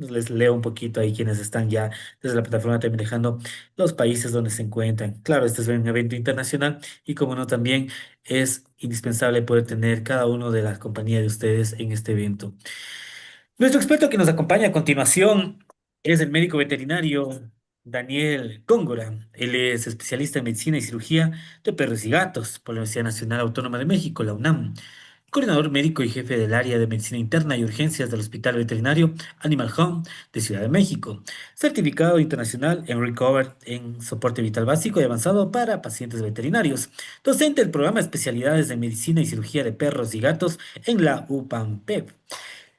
Les leo un poquito ahí quienes están ya desde la plataforma también dejando los países donde se encuentran. Claro, este es un evento internacional y como no, también es indispensable poder tener cada uno de las compañías de ustedes en este evento. Nuestro experto que nos acompaña a continuación es el médico veterinario Daniel Góngora. Él es especialista en medicina y cirugía de perros y gatos por la Universidad Nacional Autónoma de México, la UNAM. Coordinador médico y jefe del área de medicina interna y urgencias del Hospital Veterinario Animal Home de Ciudad de México. Certificado internacional en Recover en soporte vital básico y avanzado para pacientes veterinarios. Docente del programa de especialidades de medicina y cirugía de perros y gatos en la UPAMPEV,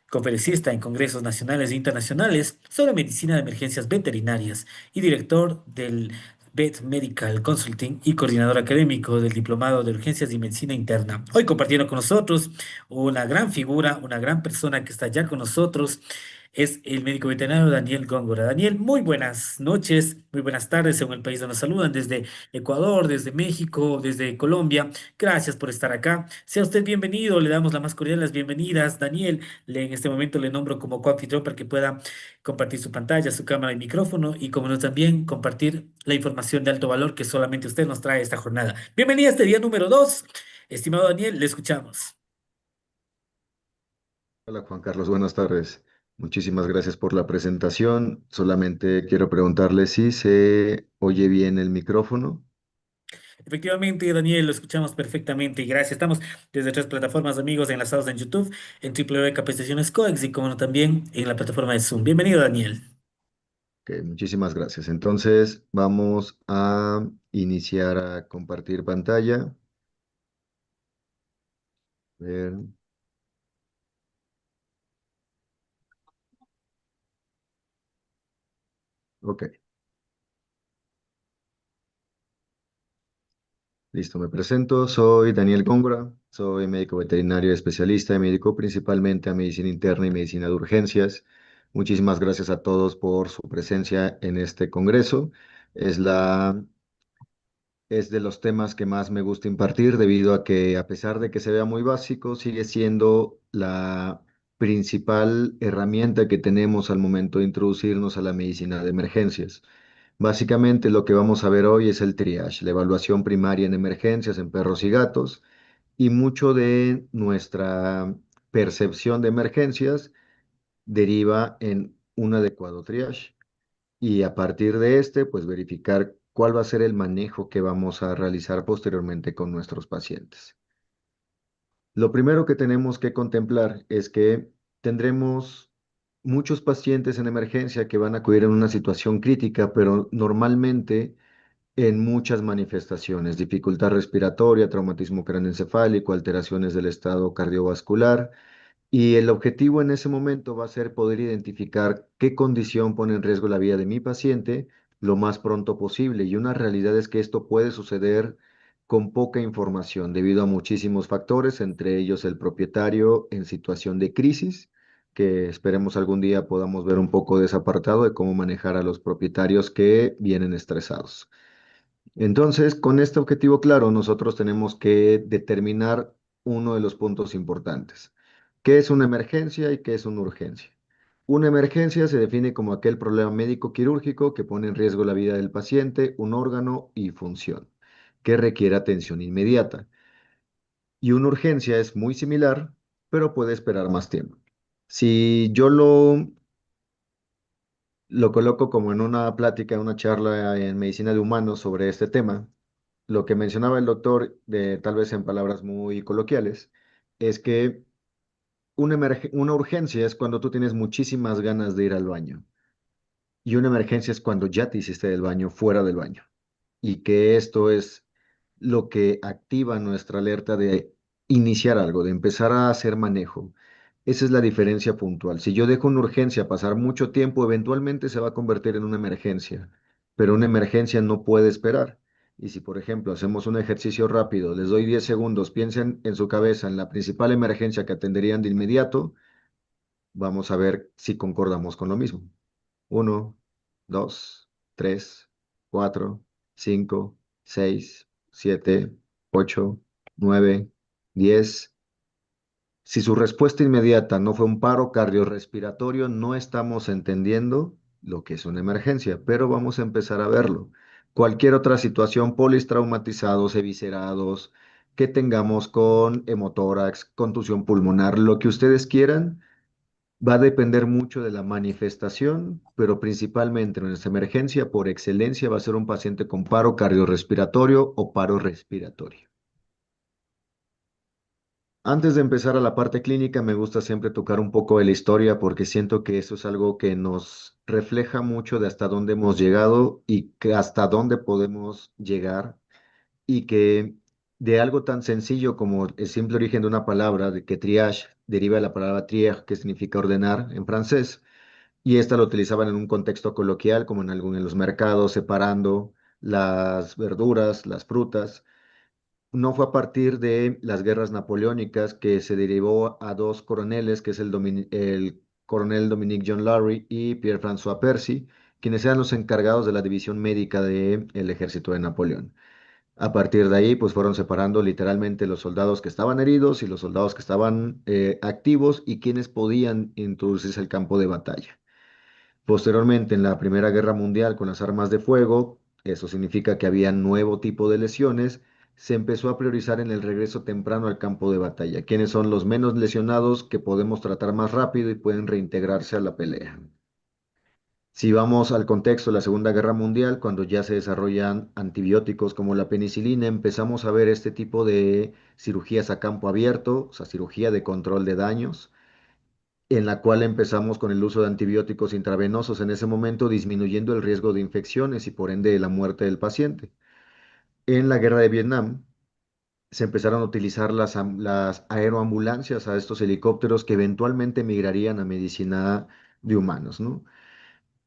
conferencista en congresos nacionales e internacionales sobre medicina de emergencias veterinarias y director del Vet Medical Consulting y coordinador académico del Diplomado de Urgencias y Medicina Interna. Hoy compartiendo con nosotros una gran figura, una gran persona que está ya con nosotros, es el médico veterinario Daniel Góngora. Daniel, muy buenas noches, muy buenas tardes según el país donde nos saludan, desde Ecuador, desde México, desde Colombia. Gracias por estar acá. Sea usted bienvenido, le damos la más cordial las bienvenidas. Daniel, en este momento le nombro como coanfitrión para que pueda compartir su pantalla, su cámara y micrófono y como no también compartir la información de alto valor que solamente usted nos trae esta jornada. Bienvenida a este día número 2. Estimado Daniel, le escuchamos. Hola Juan Carlos, buenas tardes. Muchísimas gracias por la presentación. Solamente quiero preguntarle si se oye bien el micrófono. Efectivamente, Daniel, lo escuchamos perfectamente y gracias. Estamos desde tres plataformas, amigos, enlazados en YouTube, en www.capacitaciones Coex y como no también en la plataforma de Zoom. Bienvenido, Daniel. Ok, muchísimas gracias. Entonces vamos a iniciar a compartir pantalla. Ver, ok, listo, me presento. Soy Daniel Góngora, soy médico veterinario especialista y médico principalmente a medicina interna y medicina de urgencias. Muchísimas gracias a todos por su presencia en este congreso. Es la Es de los temas que más me gusta impartir debido a que, a pesar de que se vea muy básico, sigue siendo la principal herramienta que tenemos al momento de introducirnos a la medicina de emergencias. Básicamente lo que vamos a ver hoy es el triage, la evaluación primaria en emergencias en perros y gatos, y mucho de nuestra percepción de emergencias deriva en un adecuado triage y a partir de este, pues verificar cuál va a ser el manejo que vamos a realizar posteriormente con nuestros pacientes. Lo primero que tenemos que contemplar es que tendremos muchos pacientes en emergencia que van a acudir en una situación crítica, pero normalmente en muchas manifestaciones, dificultad respiratoria, traumatismo craneoencefálico, alteraciones del estado cardiovascular, y el objetivo en ese momento va a ser poder identificar qué condición pone en riesgo la vida de mi paciente lo más pronto posible. Y una realidad es que esto puede suceder con poca información debido a muchísimos factores, entre ellos el propietario en situación de crisis, que esperemos algún día podamos ver un poco de ese apartado de cómo manejar a los propietarios que vienen estresados. Entonces, con este objetivo claro, nosotros tenemos que determinar uno de los puntos importantes. ¿Qué es una emergencia y qué es una urgencia? Una emergencia se define como aquel problema médico quirúrgico que pone en riesgo la vida del paciente, un órgano y función, que requiere atención inmediata. Y una urgencia es muy similar, pero puede esperar más tiempo. Si yo lo coloco como en una plática, en una charla en medicina de humanos sobre este tema, lo que mencionaba el doctor, tal vez en palabras muy coloquiales, es que una urgencia es cuando tú tienes muchísimas ganas de ir al baño y una emergencia es cuando ya te hiciste del baño fuera del baño y que esto es lo que activa nuestra alerta de iniciar algo, de empezar a hacer manejo. Esa es la diferencia puntual. Si yo dejo una urgencia pasar mucho tiempo, eventualmente se va a convertir en una emergencia, pero una emergencia no puede esperar. Y si, por ejemplo, hacemos un ejercicio rápido, les doy 10 segundos, piensen en su cabeza en la principal emergencia que atenderían de inmediato, vamos a ver si concordamos con lo mismo. Uno, dos, tres, cuatro, cinco, seis, siete, ocho, nueve, 10. Si su respuesta inmediata no fue un paro cardiorrespiratorio, no estamos entendiendo lo que es una emergencia, pero vamos a empezar a verlo. Cualquier otra situación, politraumatizados, eviscerados, que tengamos con hemotórax, contusión pulmonar, lo que ustedes quieran, va a depender mucho de la manifestación, pero principalmente en nuestra emergencia, por excelencia, va a ser un paciente con paro cardiorrespiratorio o paro respiratorio. Antes de empezar a la parte clínica, me gusta siempre tocar un poco de la historia porque siento que eso es algo que nos refleja mucho de hasta dónde hemos llegado y que hasta dónde podemos llegar y que de algo tan sencillo como el simple origen de una palabra, de que triage deriva de la palabra trier, que significa ordenar en francés, y esta lo utilizaban en un contexto coloquial, como en los mercados, separando las verduras, las frutas. No fue a partir de las guerras napoleónicas que se derivó a dos coroneles, que es el coronel Dominique John Larry y Pierre-François Percy, quienes eran los encargados de la división médica del ejército de Napoleón. A partir de ahí, pues fueron separando literalmente los soldados que estaban heridos y los soldados que estaban activos y quienes podían introducirse al campo de batalla. Posteriormente, en la Primera Guerra Mundial, con las armas de fuego, eso significa que había nuevo tipo de lesiones, se empezó a priorizar en el regreso temprano al campo de batalla, quienes son los menos lesionados que podemos tratar más rápido y pueden reintegrarse a la pelea. Si vamos al contexto de la Segunda Guerra Mundial, cuando ya se desarrollan antibióticos como la penicilina, empezamos a ver este tipo de cirugías a campo abierto, o sea, cirugía de control de daños en la cual empezamos con el uso de antibióticos intravenosos en ese momento, disminuyendo el riesgo de infecciones y por ende la muerte del paciente. En la guerra de Vietnam se empezaron a utilizar las aeroambulancias a estos helicópteros que eventualmente migrarían a medicina de humanos, ¿no?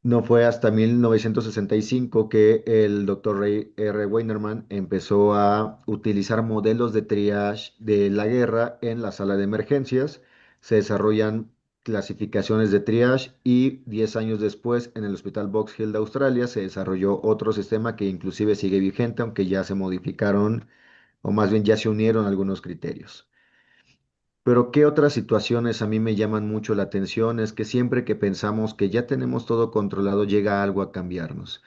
No fue hasta 1965 que el doctor Ray R. Weinerman empezó a utilizar modelos de triage de la guerra en la sala de emergencias. Se desarrollan clasificaciones de triage y 10 años después en el Hospital Box Hill de Australia se desarrolló otro sistema que inclusive sigue vigente, aunque ya se modificaron o más bien ya se unieron algunos criterios. Pero ¿qué otras situaciones a mí me llaman mucho la atención? Es que siempre que pensamos que ya tenemos todo controlado, llega algo a cambiarnos.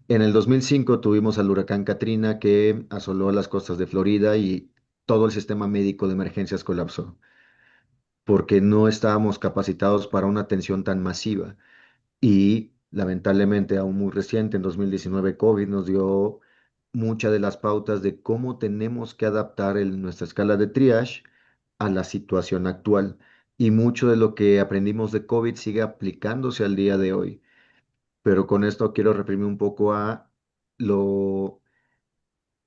En el 2005 tuvimos al huracán Katrina que asoló las costas de Florida y todo el sistema médico de emergencias colapsó porque no estábamos capacitados para una atención tan masiva. Y lamentablemente, aún muy reciente, en 2019, COVID nos dio muchas de las pautas de cómo tenemos que adaptar nuestra escala de triage a la situación actual. Y mucho de lo que aprendimos de COVID sigue aplicándose al día de hoy. Pero con esto quiero referirme un poco a lo,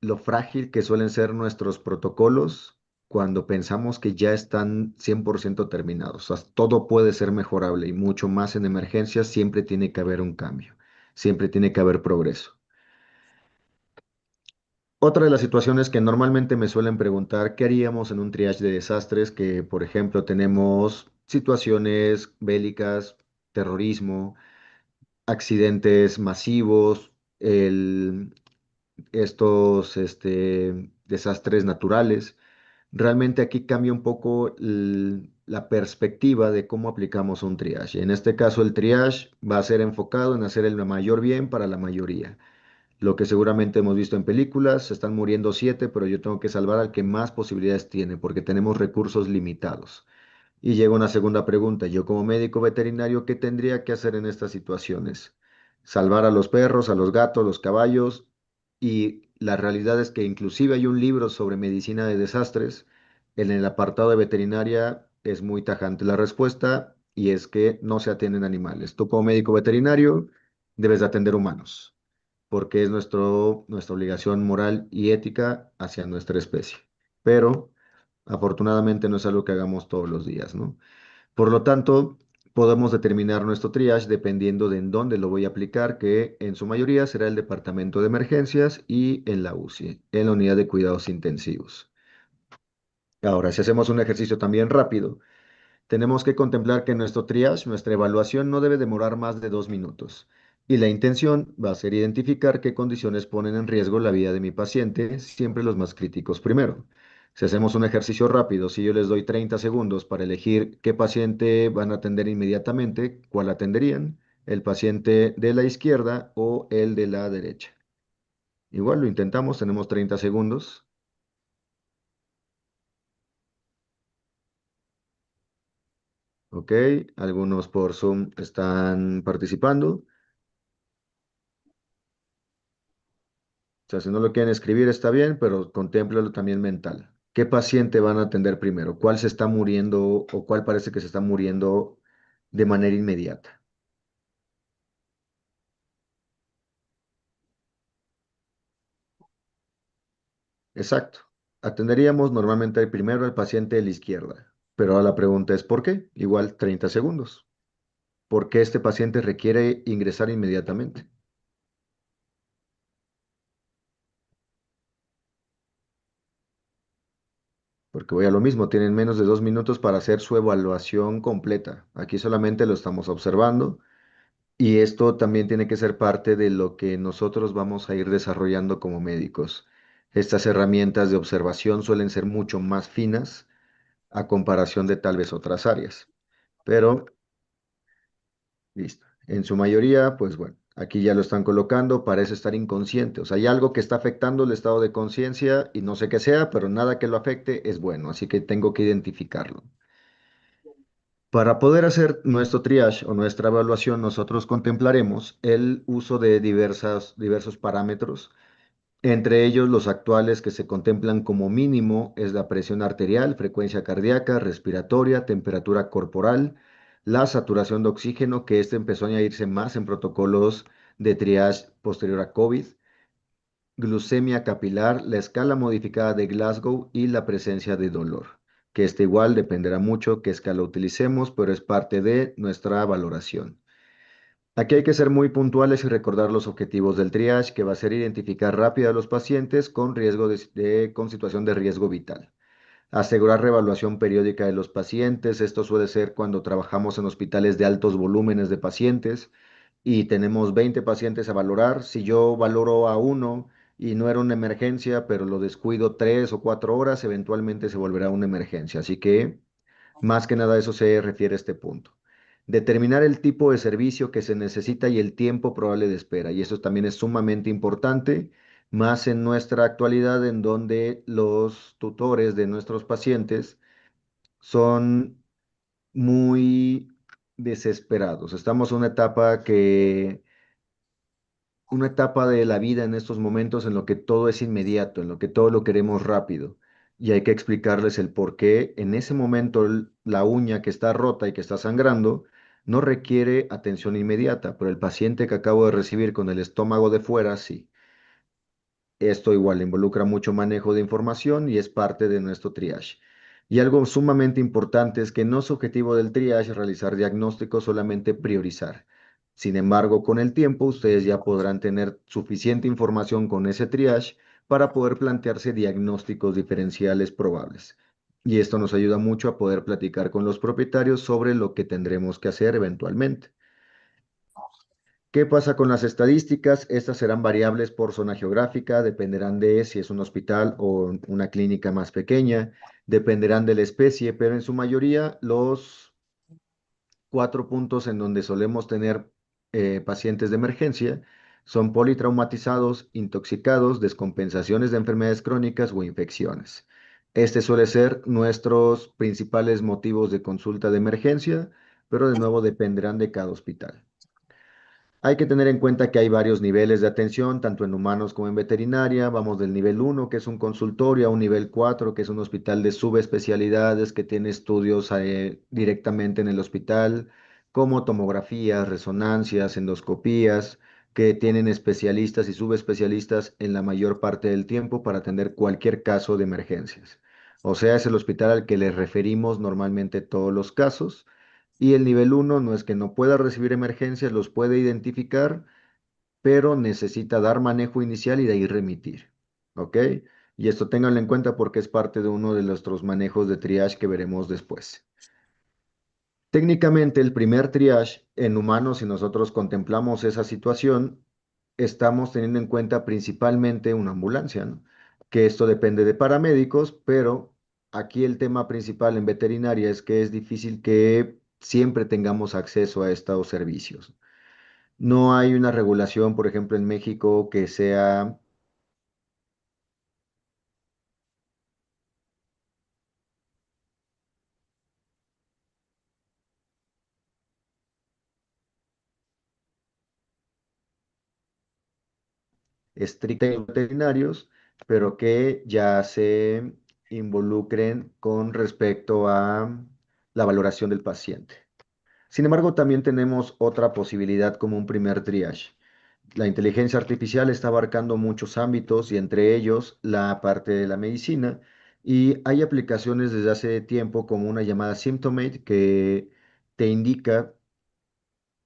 lo frágil que suelen ser nuestros protocolos cuando pensamos que ya están 100% terminados. O sea, todo puede ser mejorable y mucho más en emergencias siempre tiene que haber un cambio, siempre tiene que haber progreso. Otra de las situaciones que normalmente me suelen preguntar, ¿qué haríamos en un triage de desastres? Que, por ejemplo, tenemos situaciones bélicas, terrorismo, accidentes masivos, estos desastres naturales. Realmente aquí cambia un poco la perspectiva de cómo aplicamos un triage. En este caso, el triage va a ser enfocado en hacer el mayor bien para la mayoría. Lo que seguramente hemos visto en películas, se están muriendo 7, pero yo tengo que salvar al que más posibilidades tiene, porque tenemos recursos limitados. Y llega una segunda pregunta. Yo como médico veterinario, ¿qué tendría que hacer en estas situaciones? Salvar a los perros, a los gatos, los caballos. Y la realidad es que inclusive hay un libro sobre medicina de desastres. En el apartado de veterinaria es muy tajante la respuesta y es que no se atienden animales. Tú como médico veterinario debes de atender humanos porque es nuestra obligación moral y ética hacia nuestra especie. Pero afortunadamente no es algo que hagamos todos los días, ¿no? Por lo tanto, podemos determinar nuestro triage dependiendo de en dónde lo voy a aplicar, que en su mayoría será el departamento de emergencias y en la UCI, en la unidad de cuidados intensivos. Ahora, si hacemos un ejercicio también rápido, tenemos que contemplar que nuestro triage, nuestra evaluación, no debe demorar más de 2 minutos. Y la intención va a ser identificar qué condiciones ponen en riesgo la vida de mi paciente, siempre los más críticos primero. Si hacemos un ejercicio rápido, si yo les doy 30 segundos para elegir qué paciente van a atender inmediatamente, ¿cuál atenderían? ¿El paciente de la izquierda o el de la derecha? Igual lo intentamos, tenemos 30 segundos. Ok, algunos por Zoom están participando. O sea, si no lo quieren escribir está bien, pero contémplalo también mental. ¿Qué paciente van a atender primero? ¿Cuál se está muriendo o cuál parece que se está muriendo de manera inmediata? Exacto. Atenderíamos normalmente primero al paciente de la izquierda, pero ahora la pregunta es ¿por qué? Igual 30 segundos. ¿Por qué este paciente requiere ingresar inmediatamente? Porque voy a lo mismo, tienen menos de 2 minutos para hacer su evaluación completa. Aquí solamente lo estamos observando y esto también tiene que ser parte de lo que nosotros vamos a ir desarrollando como médicos. Estas herramientas de observación suelen ser mucho más finas a comparación de tal vez otras áreas. Pero listo. En su mayoría, pues bueno, aquí ya lo están colocando, parece estar inconsciente. O sea, hay algo que está afectando el estado de conciencia y no sé qué sea, pero nada que lo afecte es bueno, así que tengo que identificarlo. Para poder hacer nuestro triage o nuestra evaluación, nosotros contemplaremos el uso de diversos parámetros. Entre ellos, los actuales que se contemplan como mínimo es la presión arterial, frecuencia cardíaca, respiratoria, temperatura corporal, la saturación de oxígeno, que este empezó a añadirse más en protocolos de triage posterior a COVID, glucemia capilar, la escala modificada de Glasgow y la presencia de dolor, que este igual dependerá mucho qué escala utilicemos, pero es parte de nuestra valoración. Aquí hay que ser muy puntuales y recordar los objetivos del triage, que va a ser identificar rápido a los pacientes con riesgo con situación de riesgo vital. Asegurar reevaluación periódica de los pacientes. Esto suele ser cuando trabajamos en hospitales de altos volúmenes de pacientes y tenemos 20 pacientes a valorar. Si yo valoro a uno y no era una emergencia, pero lo descuido 3 o 4 horas, eventualmente se volverá una emergencia. Así que más que nada a eso se refiere este punto. Determinar el tipo de servicio que se necesita y el tiempo probable de espera. Y eso también es sumamente importante, más en nuestra actualidad en donde los tutores de nuestros pacientes son muy desesperados. Estamos en una etapa de la vida en estos momentos en lo que todo es inmediato, en lo que todo lo queremos rápido. Y hay que explicarles el por qué en ese momento la uña que está rota y que está sangrando no requiere atención inmediata, pero el paciente que acabo de recibir con el estómago de fuera, sí. Esto igual involucra mucho manejo de información y es parte de nuestro triage. Y algo sumamente importante es que no es objetivo del triage realizar diagnósticos, solamente priorizar. Sin embargo, con el tiempo ustedes ya podrán tener suficiente información con ese triage para poder plantearse diagnósticos diferenciales probables. Y esto nos ayuda mucho a poder platicar con los propietarios sobre lo que tendremos que hacer eventualmente. ¿Qué pasa con las estadísticas? Estas serán variables por zona geográfica, dependerán de si es un hospital o una clínica más pequeña, dependerán de la especie, pero en su mayoría los 4 puntos en donde solemos tener pacientes de emergencia son politraumatizados, intoxicados, descompensaciones de enfermedades crónicas o infecciones. Este suele ser nuestros principales motivos de consulta de emergencia, pero de nuevo dependerán de cada hospital. Hay que tener en cuenta que hay varios niveles de atención, tanto en humanos como en veterinaria. Vamos del nivel 1, que es un consultorio, a un nivel 4, que es un hospital de subespecialidades que tiene estudios directamente en el hospital, como tomografías, resonancias, endoscopías, que tienen especialistas y subespecialistas en la mayor parte del tiempo para atender cualquier caso de emergencias. O sea, es el hospital al que le referimos normalmente todos los casos y el nivel uno no es que no pueda recibir emergencias, los puede identificar, pero necesita dar manejo inicial y de ahí remitir. ¿Ok? Y esto ténganlo en cuenta porque es parte de uno de nuestros manejos de triage que veremos después. Técnicamente, el primer triage en humanos, si nosotros contemplamos esa situación, estamos teniendo en cuenta principalmente una ambulancia, ¿no? que esto depende de paramédicos, pero aquí el tema principal en veterinaria es que es difícil que siempre tengamos acceso a estos servicios. No hay una regulación, por ejemplo, en México que sea estricta en veterinarios, pero que ya se involucren con respecto a la valoración del paciente. Sin embargo, también tenemos otra posibilidad como un primer triage. La inteligencia artificial está abarcando muchos ámbitos y entre ellos la parte de la medicina. Y hay aplicaciones desde hace tiempo como una llamada Symptomate que te indica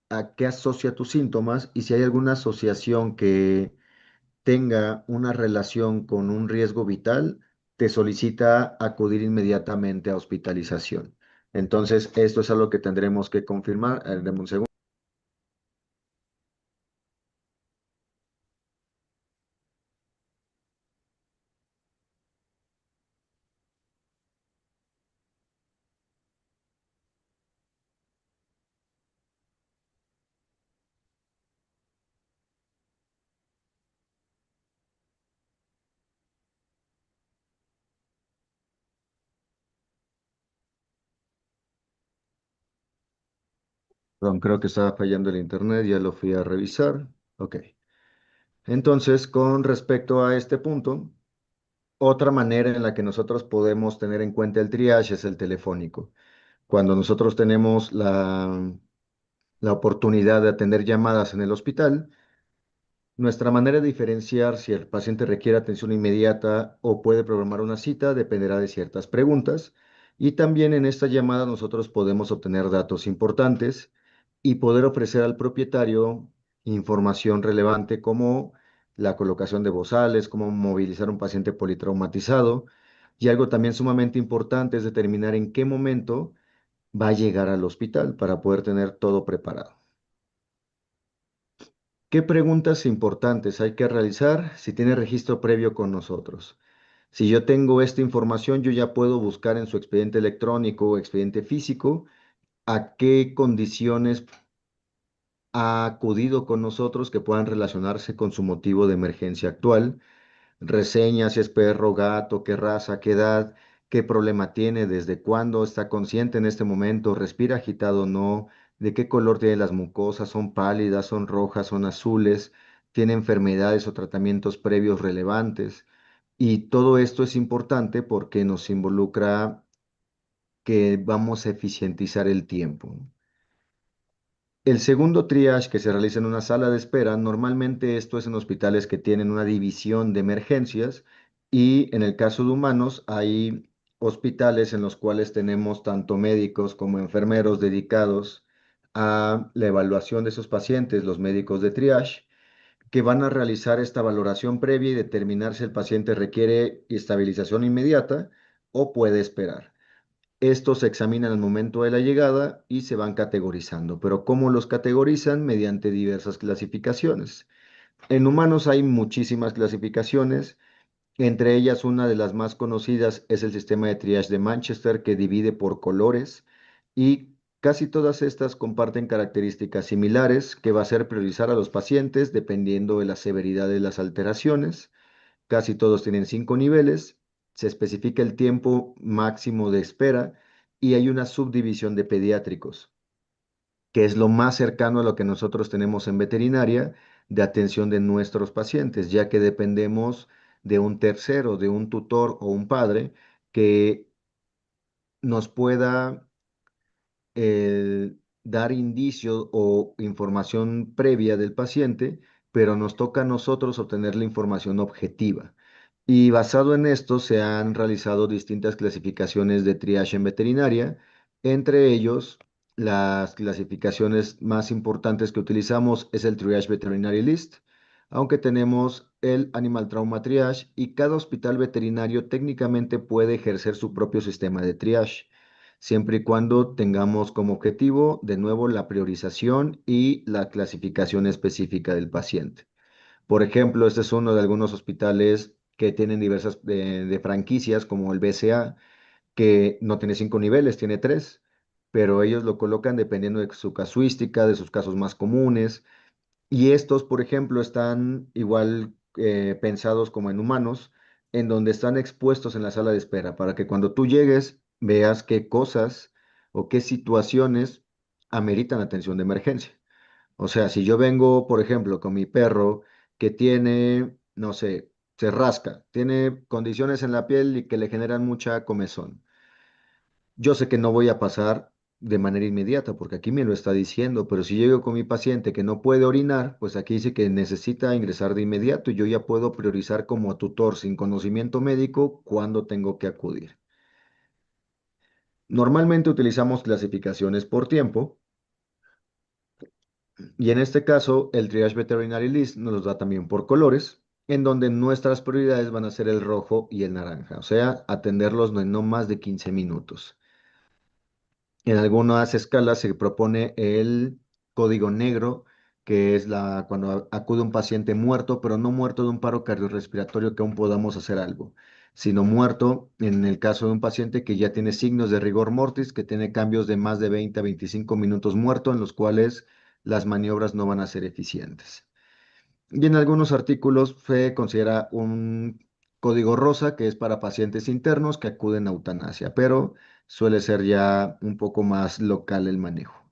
a qué asocia tus síntomas y si hay alguna asociación que tenga una relación con un riesgo vital, te solicita acudir inmediatamente a hospitalización. Entonces, esto es algo que tendremos que confirmar. Deme un segundo. Perdón, creo que estaba fallando el internet, ya lo fui a revisar. Ok. Entonces, con respecto a este punto, otra manera en la que nosotros podemos tener en cuenta el triage es el telefónico. Cuando nosotros tenemos la oportunidad de atender llamadas en el hospital, nuestra manera de diferenciar si el paciente requiere atención inmediata o puede programar una cita dependerá de ciertas preguntas. Y también en esta llamada nosotros podemos obtener datos importantes y poder ofrecer al propietario información relevante como la colocación de bozales, cómo movilizar a un paciente politraumatizado. Y algo también sumamente importante es determinar en qué momento va a llegar al hospital para poder tener todo preparado. ¿Qué preguntas importantes hay que realizar si tiene registro previo con nosotros? Si yo tengo esta información, yo ya puedo buscar en su expediente electrónico o expediente físico a qué condiciones ha acudido con nosotros que puedan relacionarse con su motivo de emergencia actual. Reseña si es perro, gato, qué raza, qué edad, qué problema tiene, desde cuándo está consciente en este momento, respira agitado o no, de qué color tiene las mucosas, son pálidas, son rojas, son azules, tiene enfermedades o tratamientos previos relevantes. Y todo esto es importante porque nos involucra que vamos a eficientizar el tiempo. El segundo triage que se realiza en una sala de espera, normalmente esto es en hospitales que tienen una división de emergencias y en el caso de humanos hay hospitales en los cuales tenemos tanto médicos como enfermeros dedicados a la evaluación de esos pacientes, los médicos de triage, que van a realizar esta valoración previa y determinar si el paciente requiere estabilización inmediata o puede esperar. Estos se examinan al momento de la llegada y se van categorizando, pero ¿cómo los categorizan? Mediante diversas clasificaciones. En humanos hay muchísimas clasificaciones, entre ellas una de las más conocidas es el sistema de triage de Manchester que divide por colores y casi todas estas comparten características similares que va a ser priorizar a los pacientes dependiendo de la severidad de las alteraciones. Casi todos tienen 5 niveles, se especifica el tiempo máximo de espera y hay una subdivisión de pediátricos, que es lo más cercano a lo que nosotros tenemos en veterinaria de atención de nuestros pacientes, ya que dependemos de un tercero, de un tutor o un padre que nos pueda dar indicios o información previa del paciente, pero nos toca a nosotros obtener la información objetiva. Y basado en esto se han realizado distintas clasificaciones de triage en veterinaria, entre ellos las clasificaciones más importantes que utilizamos es el Triage Veterinary List, aunque tenemos el Animal Trauma Triage y cada hospital veterinario técnicamente puede ejercer su propio sistema de triage siempre y cuando tengamos como objetivo, de nuevo, la priorización y la clasificación específica del paciente. Por ejemplo, este es uno de algunos hospitales que tienen diversas de franquicias como el BCA, que no tiene 5 niveles, tiene tres, pero ellos lo colocan dependiendo de su casuística, de sus casos más comunes. Y estos, por ejemplo, están igual pensados como en humanos, en donde están expuestos en la sala de espera, para que cuando tú llegues veas qué cosas o qué situaciones ameritan atención de emergencia. O sea, si yo vengo, por ejemplo, con mi perro que tiene, no sé, se rasca, tiene condiciones en la piel y que le generan mucha comezón. Yo sé que no voy a pasar de manera inmediata, porque aquí me lo está diciendo, pero si llego con mi paciente que no puede orinar, pues aquí dice que necesita ingresar de inmediato y yo ya puedo priorizar como tutor sin conocimiento médico cuándo tengo que acudir. Normalmente utilizamos clasificaciones por tiempo y en este caso el Triage Veterinary List nos los da también por colores, en donde nuestras prioridades van a ser el rojo y el naranja, o sea, atenderlos en no más de 15 minutos. En algunas escalas se propone el código negro, que es cuando acude un paciente muerto, pero no muerto de un paro cardiorrespiratorio que aún podamos hacer algo, sino muerto en el caso de un paciente que ya tiene signos de rigor mortis, que tiene cambios de más de 20 a 25 minutos muerto, en los cuales las maniobras no van a ser eficientes. Y en algunos artículos se considera un código rosa, que es para pacientes internos que acuden a eutanasia, pero suele ser ya un poco más local el manejo.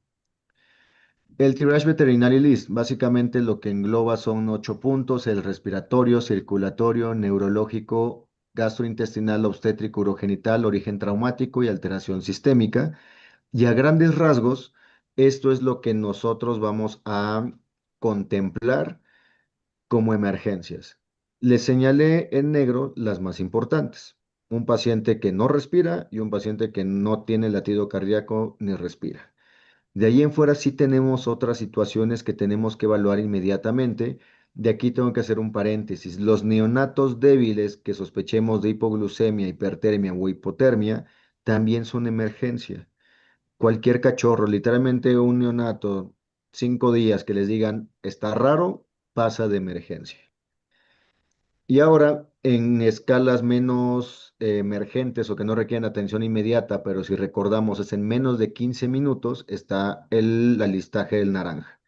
El Triage Veterinary List, básicamente lo que engloba son 8 puntos: el respiratorio, circulatorio, neurológico, gastrointestinal, obstétrico, urogenital, origen traumático y alteración sistémica. Y a grandes rasgos, esto es lo que nosotros vamos a contemplar como emergencias. Les señalé en negro las más importantes: un paciente que no respira y un paciente que no tiene latido cardíaco ni respira. De ahí en fuera sí tenemos otras situaciones que tenemos que evaluar inmediatamente. De aquí tengo que hacer un paréntesis. Los neonatos débiles que sospechemos de hipoglucemia, hipertermia o hipotermia también son emergencia. Cualquier cachorro, literalmente un neonato, 5 días que les digan está raro, pasa de emergencia. Y ahora, en escalas menos emergentes o que no requieren atención inmediata, pero si recordamos es en menos de 15 minutos, está la listaje del naranja.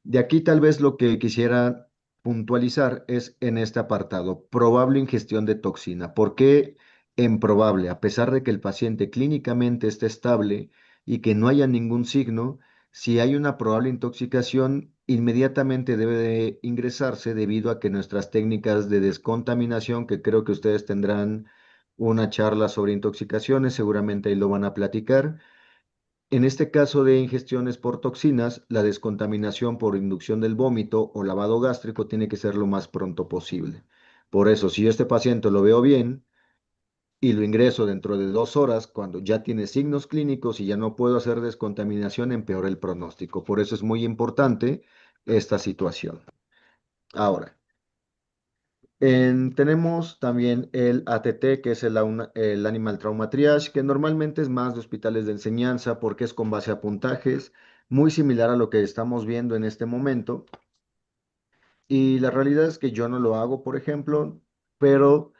De aquí tal vez lo que quisiera puntualizar es en este apartado: probable ingestión de toxina. ¿Por qué en probable? A pesar de que el paciente clínicamente esté estable y que no haya ningún signo, si hay una probable intoxicación, inmediatamente debe de ingresarse, debido a que nuestras técnicas de descontaminación, que creo que ustedes tendrán una charla sobre intoxicaciones, seguramente ahí lo van a platicar. En este caso de ingestiones por toxinas, la descontaminación por inducción del vómito o lavado gástrico tiene que ser lo más pronto posible. Por eso, si yo este paciente lo veo bien y lo ingreso dentro de 2 horas, cuando ya tiene signos clínicos y ya no puedo hacer descontaminación, empeora el pronóstico. Por eso es muy importante esta situación. Ahora, tenemos también el ATT, que es el Animal Trauma Triage, que normalmente es más de hospitales de enseñanza porque es con base a puntajes, muy similar a lo que estamos viendo en este momento. Y la realidad es que yo no lo hago, por ejemplo, pero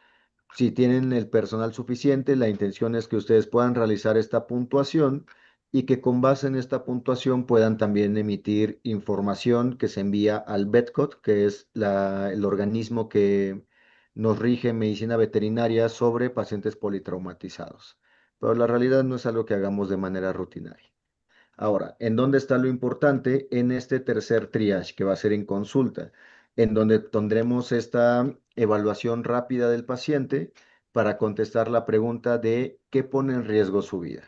si tienen el personal suficiente, la intención es que ustedes puedan realizar esta puntuación y que con base en esta puntuación puedan también emitir información que se envía al VetCot, que es el organismo que nos rige en medicina veterinaria sobre pacientes politraumatizados. Pero la realidad no es algo que hagamos de manera rutinaria. Ahora, ¿en dónde está lo importante? En este tercer triage que va a ser en consulta, en donde tendremos esta evaluación rápida del paciente para contestar la pregunta de qué pone en riesgo su vida.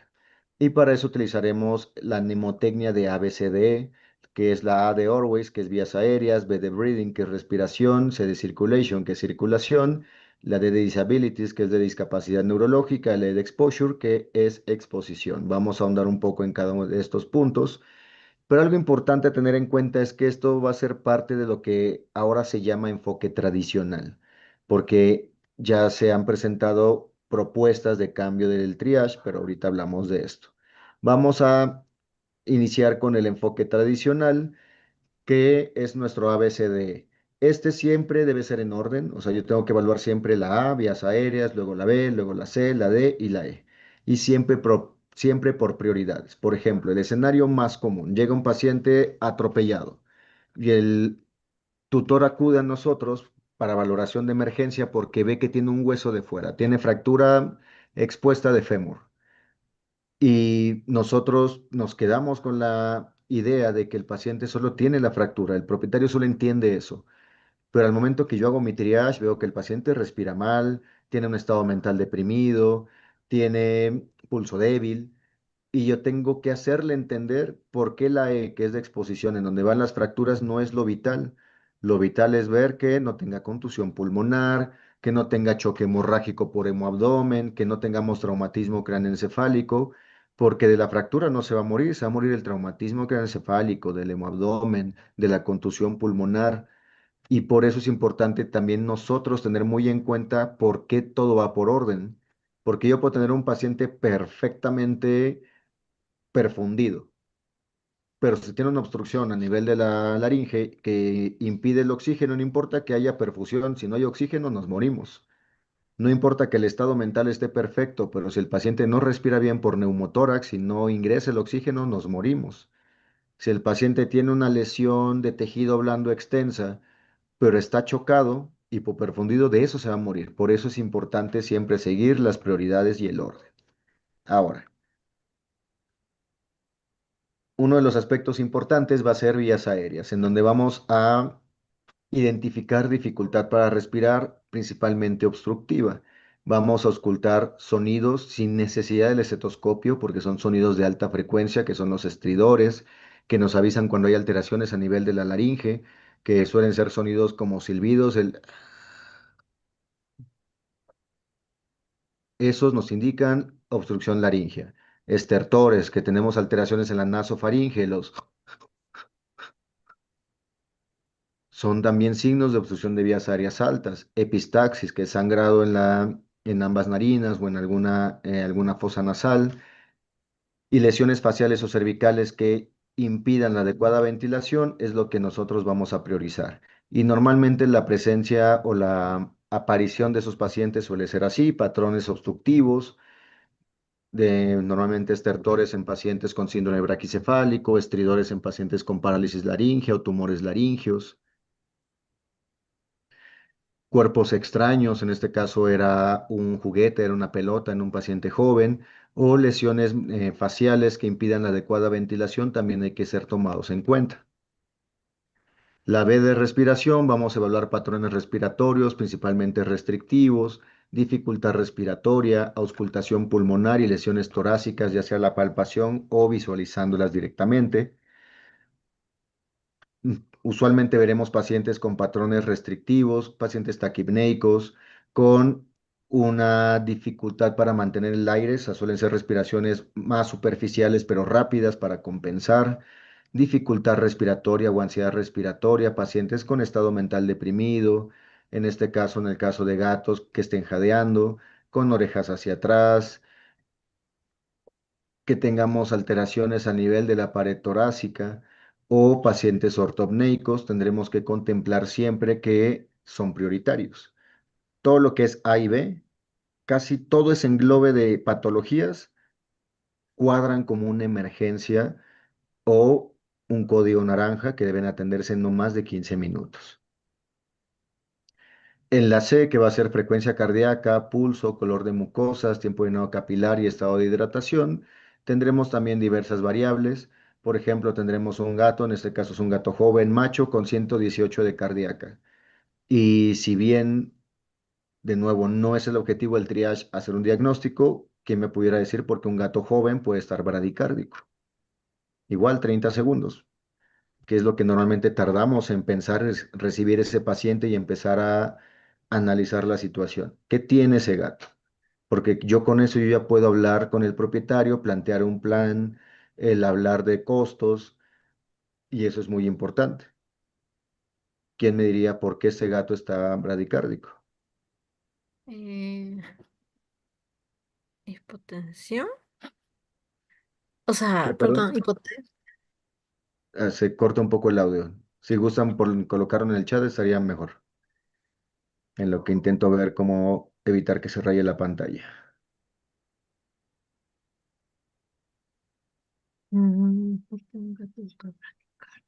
Y para eso utilizaremos la mnemotecnia de ABCDE, que es la A de Airways, que es vías aéreas; B de Breathing, que es respiración; C de Circulation, que es circulación; la D de Disabilities, que es de discapacidad neurológica; la E de Exposure, que es exposición. Vamos a ahondar un poco en cada uno de estos puntos, pero algo importante a tener en cuenta es que esto va a ser parte de lo que ahora se llama enfoque tradicional, porque ya se han presentado propuestas de cambio del triage, pero ahorita hablamos de esto. Vamos a iniciar con el enfoque tradicional, que es nuestro ABCD. Este siempre debe ser en orden, o sea, yo tengo que evaluar siempre la A, vías aéreas, luego la B, luego la C, la D y la E. Y siempre por prioridades. Por ejemplo, el escenario más común, llega un paciente atropellado y el tutor acude a nosotros para valoración de emergencia porque ve que tiene un hueso de fuera, tiene fractura expuesta de fémur. Y nosotros nos quedamos con la idea de que el paciente solo tiene la fractura, el propietario solo entiende eso. Pero al momento que yo hago mi triage, veo que el paciente respira mal, tiene un estado mental deprimido, tiene pulso débil, y yo tengo que hacerle entender por qué la E, que es de exposición, en donde van las fracturas, no es lo vital. Lo vital es ver que no tenga contusión pulmonar, que no tenga choque hemorrágico por hemoabdomen, que no tengamos traumatismo craneoencefálico, porque de la fractura no se va a morir, se va a morir el traumatismo craneoencefálico, del hemoabdomen, de la contusión pulmonar. Y por eso es importante también nosotros tener muy en cuenta por qué todo va por orden. Porque yo puedo tener un paciente perfectamente perfundido, pero si tiene una obstrucción a nivel de la laringe que impide el oxígeno, no importa que haya perfusión, si no hay oxígeno nos morimos. No importa que el estado mental esté perfecto, pero si el paciente no respira bien por neumotórax y no ingresa el oxígeno, nos morimos. Si el paciente tiene una lesión de tejido blando extensa, pero está chocado, hipoperfundido, de eso se va a morir. Por eso es importante siempre seguir las prioridades y el orden. Ahora, uno de los aspectos importantes va a ser vías aéreas, en donde vamos a identificar dificultad para respirar, principalmente obstructiva. Vamos a auscultar sonidos sin necesidad del estetoscopio, porque son sonidos de alta frecuencia, que son los estridores, que nos avisan cuando hay alteraciones a nivel de la laringe, que suelen ser sonidos como silbidos. Esos nos indican obstrucción laringea. Estertores, que tenemos alteraciones en la nasofaringe, son también signos de obstrucción de vías aéreas altas. Epistaxis, que es sangrado en ambas narinas o en alguna fosa nasal. Y lesiones faciales o cervicales que impidan la adecuada ventilación es lo que nosotros vamos a priorizar. Y normalmente la presencia o la aparición de esos pacientes suele ser así: patrones obstructivos, de normalmente estertores en pacientes con síndrome braquicefálico, estridores en pacientes con parálisis laringea o tumores laringeos, cuerpos extraños, en este caso era un juguete, era una pelota en un paciente joven, o lesiones faciales que impidan la adecuada ventilación, también hay que ser tomados en cuenta. La B de respiración, vamos a evaluar patrones respiratorios, principalmente restrictivos, dificultad respiratoria, auscultación pulmonar y lesiones torácicas, ya sea la palpación o visualizándolas directamente. Usualmente veremos pacientes con patrones restrictivos, pacientes taquipneicos, con una dificultad para mantener el aire. Esas suelen ser respiraciones más superficiales pero rápidas para compensar. Dificultad respiratoria o ansiedad respiratoria, pacientes con estado mental deprimido, en este caso, en el caso de gatos que estén jadeando, con orejas hacia atrás, que tengamos alteraciones a nivel de la pared torácica o pacientes ortopnéicos, tendremos que contemplar siempre que son prioritarios. Todo lo que es A y B, casi todo ese englobe de patologías cuadran como una emergencia o un código naranja que deben atenderse en no más de 15 minutos. En la C, que va a ser frecuencia cardíaca, pulso, color de mucosas, tiempo de llenado capilar y estado de hidratación, tendremos también diversas variables. Por ejemplo, tendremos un gato, en este caso es un gato joven, macho, con 118 de cardíaca. Y si bien, de nuevo, no es el objetivo del triage hacer un diagnóstico, ¿quién me pudiera decir por qué un gato joven puede estar bradicárdico? Igual 30 segundos, que es lo que normalmente tardamos en pensar, es recibir ese paciente y empezar a analizar la situación. ¿Qué tiene ese gato? Porque yo con eso yo ya puedo hablar con el propietario, plantear un plan, el hablar de costos, y eso es muy importante. ¿Quién me diría por qué ese gato está bradicárdico? Eh, Hipotensión. O sea, ¿Qué, perdón? perdón, hipotensión. Se corta un poco el audio. Si gustan colocarlo en el chat, estaría mejor. En lo que intento ver cómo evitar que se raye la pantalla. ¿Por qué nunca te gusta practicar?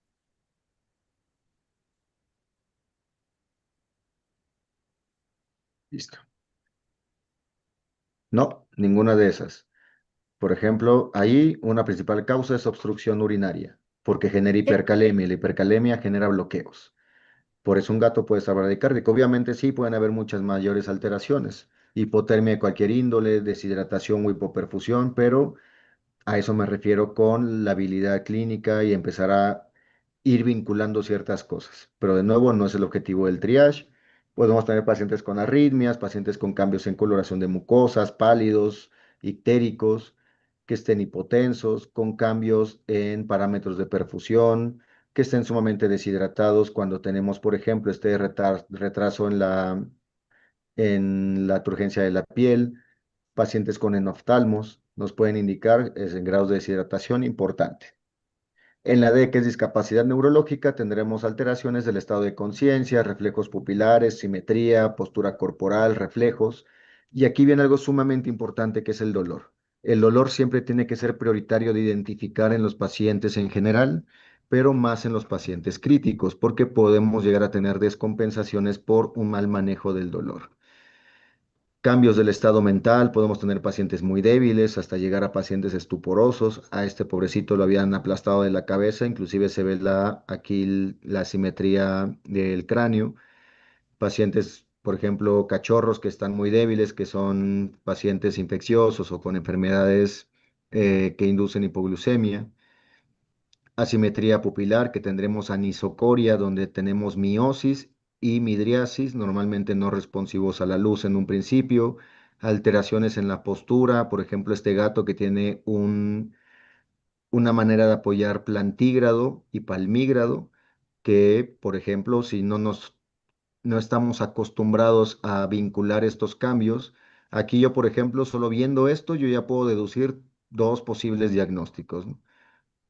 Listo. No, ninguna de esas. Por ejemplo, ahí una principal causa es obstrucción urinaria, porque genera ¿Qué? hipercalemia y la hipercalemia genera bloqueos. Por eso un gato puede estar bradicárdico. Obviamente sí pueden haber muchas mayores alteraciones, hipotermia de cualquier índole, deshidratación o hipoperfusión, pero a eso me refiero con la habilidad clínica y empezar a ir vinculando ciertas cosas. Pero de nuevo, no es el objetivo del triage. Podemos tener pacientes con arritmias, pacientes con cambios en coloración de mucosas, pálidos, ictéricos, que estén hipotensos, con cambios en parámetros de perfusión, que estén sumamente deshidratados cuando tenemos, por ejemplo, este retraso en la turgencia de la piel. Pacientes con enoftalmos nos pueden indicar en grados de deshidratación importante. En la D, que es discapacidad neurológica, tendremos alteraciones del estado de conciencia, reflejos pupilares, simetría, postura corporal, reflejos. Y aquí viene algo sumamente importante que es el dolor. El dolor siempre tiene que ser prioritario de identificar en los pacientes en general, pero más en los pacientes críticos, porque podemos llegar a tener descompensaciones por un mal manejo del dolor. Cambios del estado mental, podemos tener pacientes muy débiles hasta llegar a pacientes estuporosos. A este pobrecito lo habían aplastado de la cabeza, inclusive se ve aquí la simetría del cráneo. Pacientes, por ejemplo, cachorros que están muy débiles, que son pacientes infecciosos o con enfermedades que inducen hipoglucemia. Asimetría pupilar, que tendremos anisocoria, donde tenemos miosis y midriasis, normalmente no responsivos a la luz en un principio. Alteraciones en la postura, por ejemplo, este gato que tiene una manera de apoyar plantígrado y palmígrado, que, por ejemplo, si no estamos acostumbrados a vincular estos cambios, aquí yo, por ejemplo, solo viendo esto, yo ya puedo deducir dos posibles diagnósticos, ¿no?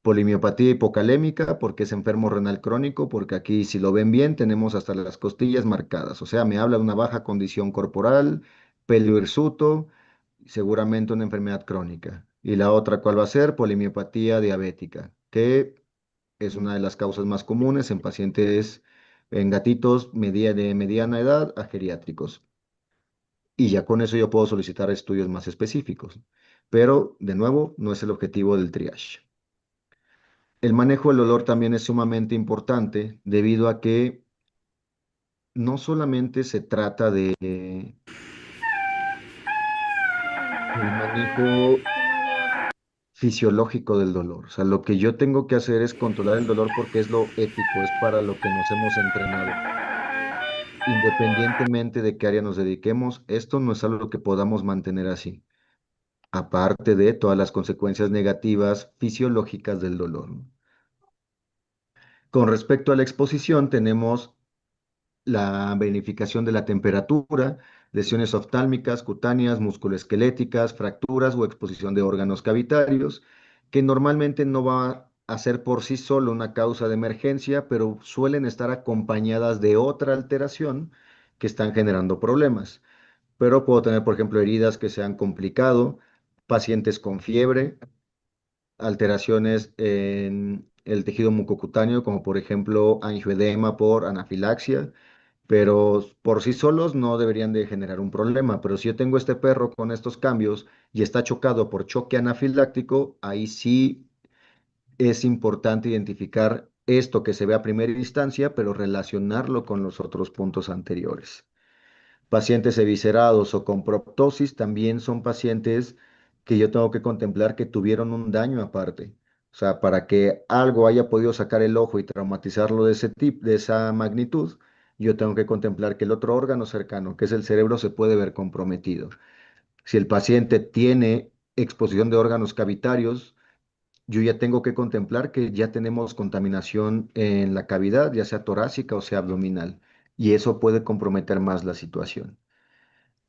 Polimiopatía hipocalémica, porque es enfermo renal crónico, porque aquí, si lo ven bien, tenemos hasta las costillas marcadas. O sea, me habla de una baja condición corporal, pelo hirsuto, seguramente una enfermedad crónica. Y la otra, ¿cuál va a ser? Polimiopatía diabética, que es una de las causas más comunes en pacientes, en gatitos de mediana edad a geriátricos. Y ya con eso yo puedo solicitar estudios más específicos. Pero, de nuevo, no es el objetivo del triage. El manejo del olor también es sumamente importante debido a que no solamente se trata del manejo ¿Qué más debo hacer? fisiológico del dolor. O sea, lo que yo tengo que hacer es controlar el dolor porque es lo ético, es para lo que nos hemos entrenado. Independientemente de qué área nos dediquemos, esto no es algo que podamos mantener así, aparte de todas las consecuencias negativas fisiológicas del dolor, ¿no? Con respecto a la exposición, tenemos la verificación de la temperatura, lesiones oftálmicas, cutáneas, musculoesqueléticas, fracturas o exposición de órganos cavitarios, que normalmente no va a ser por sí solo una causa de emergencia, pero suelen estar acompañadas de otra alteración que están generando problemas. Pero puedo tener, por ejemplo, heridas que se han complicado, pacientes con fiebre, alteraciones en el tejido mucocutáneo, como por ejemplo angioedema por anafilaxia, pero por sí solos no deberían de generar un problema. Pero si yo tengo este perro con estos cambios y está chocado por choque anafiláctico, ahí sí es importante identificar esto que se ve a primera instancia, pero relacionarlo con los otros puntos anteriores. Pacientes eviscerados o con proptosis también son pacientes que yo tengo que contemplar que tuvieron un daño aparte. O sea, para que algo haya podido sacar el ojo y traumatizarlo de ese tipo, de esa magnitud, yo tengo que contemplar que el otro órgano cercano, que es el cerebro, se puede ver comprometido. Si el paciente tiene exposición de órganos cavitarios, yo ya tengo que contemplar que ya tenemos contaminación en la cavidad, ya sea torácica o sea abdominal, y eso puede comprometer más la situación.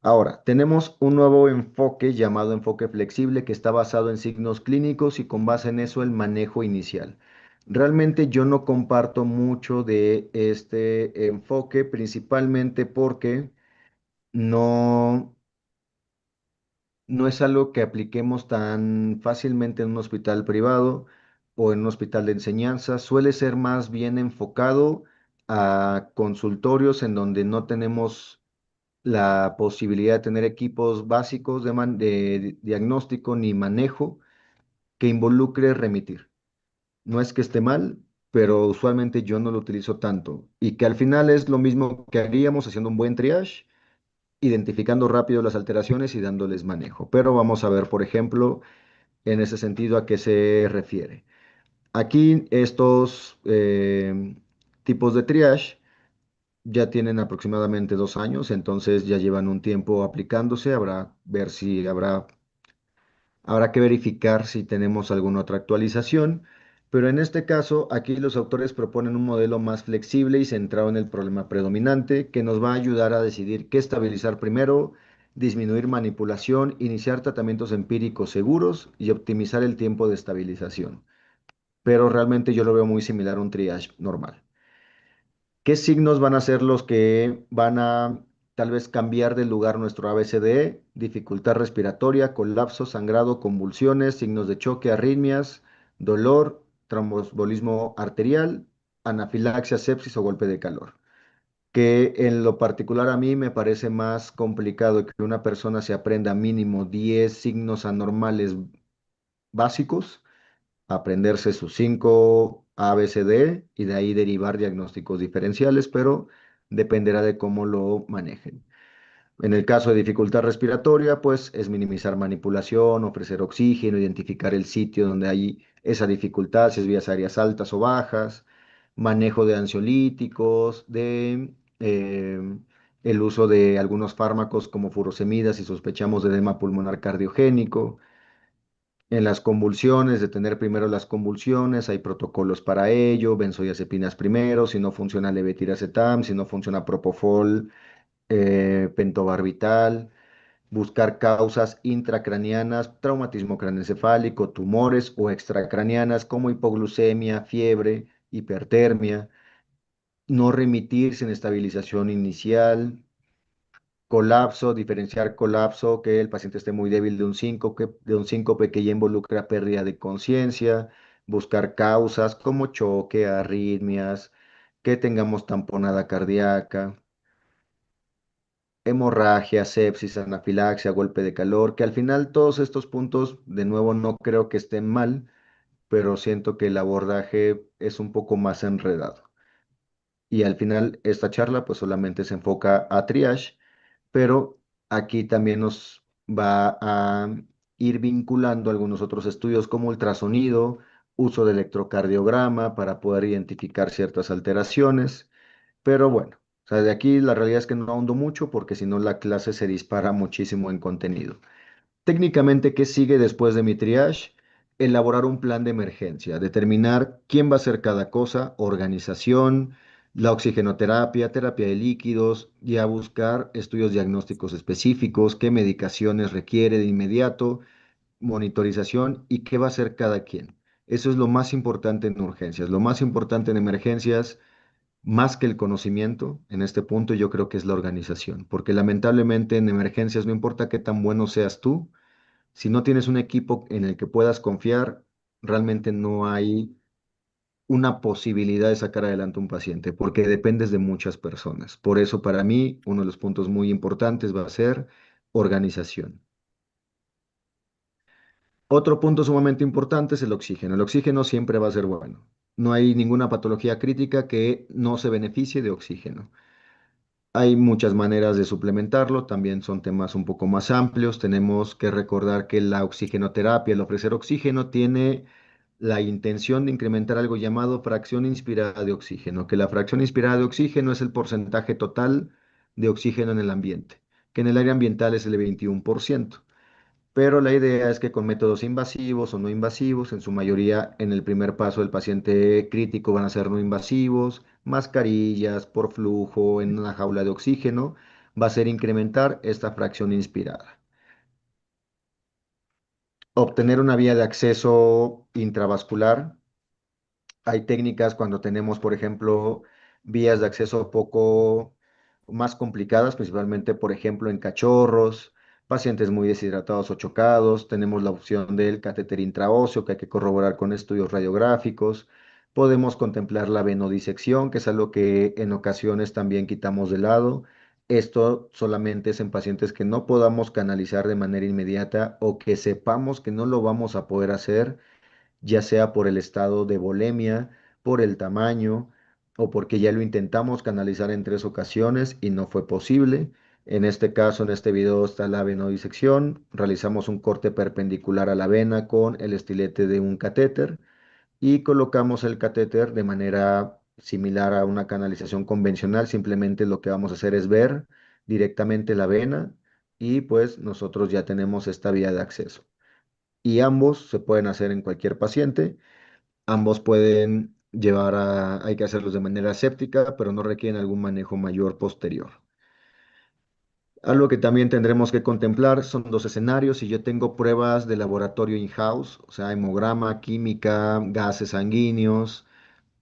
Ahora, tenemos un nuevo enfoque llamado enfoque flexible que está basado en signos clínicos y con base en eso el manejo inicial. Realmente yo no comparto mucho de este enfoque, principalmente porque no, no es algo que apliquemos tan fácilmente en un hospital privado o en un hospital de enseñanza. Suele ser más bien enfocado a consultorios en donde no tenemos la posibilidad de tener equipos básicos de diagnóstico ni manejo que involucre remitir. No es que esté mal, pero usualmente yo no lo utilizo tanto y que al final es lo mismo que haríamos haciendo un buen triage, identificando rápido las alteraciones y dándoles manejo. Pero vamos a ver, por ejemplo, en ese sentido a qué se refiere. Aquí estos tipos de triage ya tienen aproximadamente 2 años, entonces ya llevan un tiempo aplicándose. Habrá ver si habrá que verificar si tenemos alguna otra actualización, pero en este caso, aquí los autores proponen un modelo más flexible y centrado en el problema predominante que nos va a ayudar a decidir qué estabilizar primero, disminuir manipulación, iniciar tratamientos empíricos seguros y optimizar el tiempo de estabilización. Pero realmente yo lo veo muy similar a un triage normal. ¿Qué signos van a ser los que van a tal vez cambiar de lugar nuestro ABCDE? Dificultad respiratoria, colapso, sangrado, convulsiones, signos de choque, arritmias, dolor, tromboembolismo arterial, anafilaxia, sepsis o golpe de calor. Que en lo particular a mí me parece más complicado que una persona se aprenda mínimo 10 signos anormales básicos, aprenderse sus 5 ABCD y de ahí derivar diagnósticos diferenciales, pero dependerá de cómo lo manejen. En el caso de dificultad respiratoria, pues es minimizar manipulación, ofrecer oxígeno, identificar el sitio donde hay esa dificultad, si es vías aéreas altas o bajas, manejo de ansiolíticos, de el uso de algunos fármacos como furosemidas si sospechamos de edema pulmonar cardiogénico. En las convulsiones, detener primero las convulsiones, hay protocolos para ello, benzodiazepinas primero, si no funciona levetiracetam, si no funciona propofol, pentobarbital, buscar causas intracranianas, traumatismo craneoencefálico, tumores o extracranianas como hipoglucemia, fiebre, hipertermia, no remitir sin estabilización inicial, colapso, diferenciar colapso, que el paciente esté muy débil de un síncope que ya involucra pérdida de conciencia, buscar causas como choque, arritmias, que tengamos tamponada cardíaca, hemorragia, sepsis, anafilaxia, golpe de calor, que al final todos estos puntos, de nuevo, no creo que estén mal, pero siento que el abordaje es un poco más enredado. Y al final esta charla pues solamente se enfoca a triage, pero aquí también nos va a ir vinculando algunos otros estudios como ultrasonido, uso de electrocardiograma para poder identificar ciertas alteraciones, pero bueno, o sea, de aquí la realidad es que no ahondo mucho porque si no la clase se dispara muchísimo en contenido. Técnicamente, ¿qué sigue después de mi triage? Elaborar un plan de emergencia, determinar quién va a hacer cada cosa, organización, la oxigenoterapia, terapia de líquidos, y a buscar estudios diagnósticos específicos, qué medicaciones requiere de inmediato, monitorización y qué va a hacer cada quien. Eso es lo más importante en urgencias. Lo más importante en emergencias, más que el conocimiento, en este punto yo creo que es la organización, porque lamentablemente en emergencias no importa qué tan bueno seas tú, si no tienes un equipo en el que puedas confiar, realmente no hay una posibilidad de sacar adelante un paciente, porque dependes de muchas personas. Por eso, para mí, uno de los puntos muy importantes va a ser organización. Otro punto sumamente importante es el oxígeno. El oxígeno siempre va a ser bueno. No hay ninguna patología crítica que no se beneficie de oxígeno. Hay muchas maneras de suplementarlo, también son temas un poco más amplios. Tenemos que recordar que la oxigenoterapia, el ofrecer oxígeno, tiene la intención de incrementar algo llamado fracción inspirada de oxígeno, que la fracción inspirada de oxígeno es el porcentaje total de oxígeno en el ambiente, que en el área ambiental es el 21%. Pero la idea es que con métodos invasivos o no invasivos, en su mayoría en el primer paso del paciente crítico van a ser no invasivos, mascarillas por flujo en una jaula de oxígeno, va a ser incrementar esta fracción inspirada. Obtener una vía de acceso intravascular Hay técnicas cuando tenemos, por ejemplo, vías de acceso poco más complicadas, principalmente, por ejemplo, en cachorros, pacientes muy deshidratados o chocados. Tenemos la opción del catéter intraóseo que hay que corroborar con estudios radiográficos. Podemos contemplar la venodisección, que es algo que en ocasiones también quitamos de lado. Esto solamente es en pacientes que no podamos canalizar de manera inmediata o que sepamos que no lo vamos a poder hacer, ya sea por el estado de volemia, por el tamaño o porque ya lo intentamos canalizar en 3 ocasiones y no fue posible. En este caso, en este video está la venodisección. Realizamos un corte perpendicular a la vena con el estilete de un catéter y colocamos el catéter de manera similar a una canalización convencional. Simplemente lo que vamos a hacer es ver directamente la vena y pues nosotros ya tenemos esta vía de acceso. Y ambos se pueden hacer en cualquier paciente. Ambos pueden hay que hacerlos de manera séptica, pero no requieren algún manejo mayor posterior. Algo que también tendremos que contemplar son 2 escenarios. Si yo tengo pruebas de laboratorio in-house, o sea, hemograma, química, gases sanguíneos,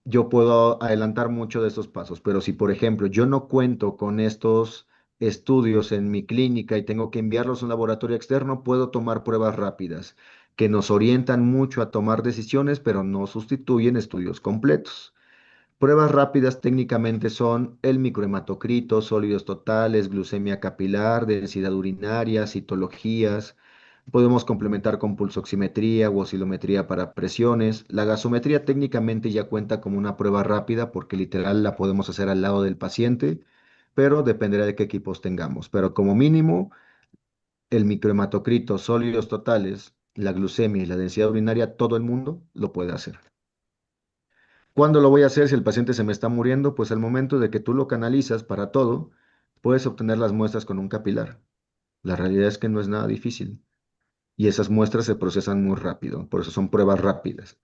yo puedo adelantar mucho de estos pasos, pero si, por ejemplo, yo no cuento con estos estudios en mi clínica y tengo que enviarlos a un laboratorio externo, puedo tomar pruebas rápidas que nos orientan mucho a tomar decisiones, pero no sustituyen estudios completos. Pruebas rápidas técnicamente son el microhematocrito, sólidos totales, glucemia capilar, densidad urinaria, citologías. Podemos complementar con pulsoximetría o oscilometría para presiones. La gasometría técnicamente ya cuenta como una prueba rápida porque literal la podemos hacer al lado del paciente, pero dependerá de qué equipos tengamos. Pero como mínimo, el microhematocrito, sólidos totales, la glucemia y la densidad urinaria, todo el mundo lo puede hacer. ¿Cuándo lo voy a hacer si el paciente se me está muriendo? Pues al momento de que tú lo canalizas para todo, puedes obtener las muestras con un capilar. La realidad es que no es nada difícil y esas muestras se procesan muy rápido, por eso son pruebas rápidas.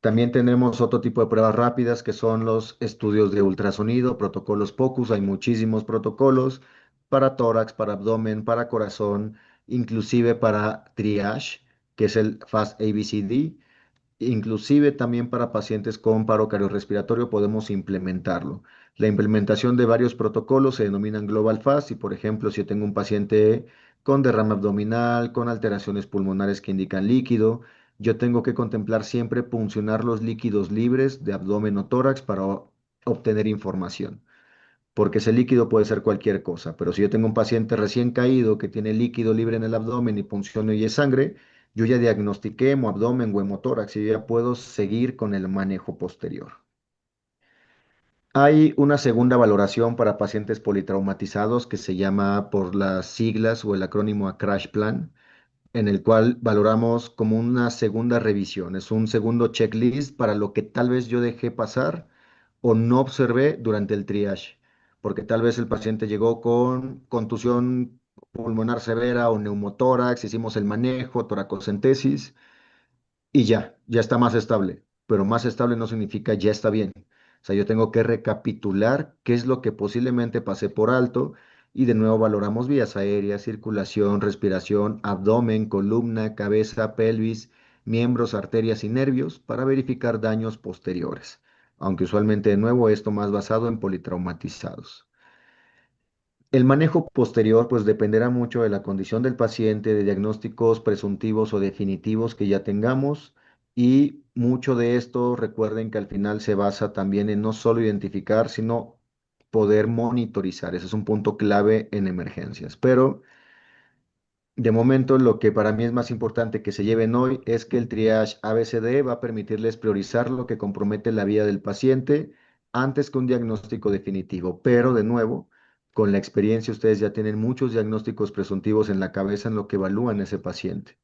También tenemos otro tipo de pruebas rápidas que son los estudios de ultrasonido, protocolos POCUS. Hay muchísimos protocolos para tórax, para abdomen, para corazón, inclusive para triage, que es el FAST ABCD. Inclusive también para pacientes con paro cardiorrespiratorio podemos implementarlo. La implementación de varios protocolos se denominan Global Fast y, por ejemplo, si yo tengo un paciente con derrame abdominal, con alteraciones pulmonares que indican líquido, yo tengo que contemplar siempre puncionar los líquidos libres de abdomen o tórax para obtener información, porque ese líquido puede ser cualquier cosa, pero si yo tengo un paciente recién caído que tiene líquido libre en el abdomen y punciono y es sangre, yo ya diagnostiqué hemoabdomen o hemotórax y ya puedo seguir con el manejo posterior. Hay una segunda valoración para pacientes politraumatizados que se llama por las siglas o el acrónimo a Crash Plan, en el cual valoramos como una segunda revisión. Es un segundo checklist para lo que tal vez yo dejé pasar o no observé durante el triage, porque tal vez el paciente llegó con contusión pulmonar severa o neumotórax, hicimos el manejo, toracocentesis y ya está más estable, pero más estable no significa ya está bien. O sea, yo tengo que recapitular qué es lo que posiblemente pasé por alto y de nuevo valoramos vías aéreas, circulación, respiración, abdomen, columna, cabeza, pelvis, miembros, arterias y nervios para verificar daños posteriores, aunque usualmente de nuevo esto más basado en politraumatizados. El manejo posterior pues dependerá mucho de la condición del paciente, de diagnósticos presuntivos o definitivos que ya tengamos y mucho de esto recuerden que al final se basa también en no solo identificar, sino poder monitorizar. Ese es un punto clave en emergencias. Pero de momento, lo que para mí es más importante que se lleven hoy es que el triage ABCD va a permitirles priorizar lo que compromete la vida del paciente antes que un diagnóstico definitivo. Pero de nuevo, con la experiencia ustedes ya tienen muchos diagnósticos presuntivos en la cabeza en lo que evalúan ese paciente.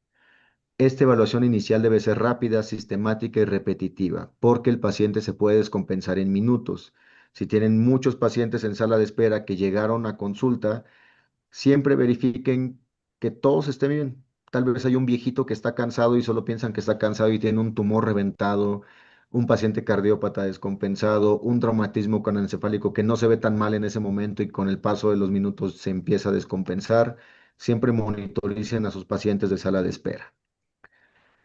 Esta evaluación inicial debe ser rápida, sistemática y repetitiva, porque el paciente se puede descompensar en minutos. Si tienen muchos pacientes en sala de espera que llegaron a consulta, siempre verifiquen que todos estén bien. Tal vez hay un viejito que está cansado y solo piensan que está cansado y tiene un tumor reventado, un paciente cardiópata descompensado, un traumatismo craneoencefálico que no se ve tan mal en ese momento y con el paso de los minutos se empieza a descompensar. Siempre monitoricen a sus pacientes de sala de espera.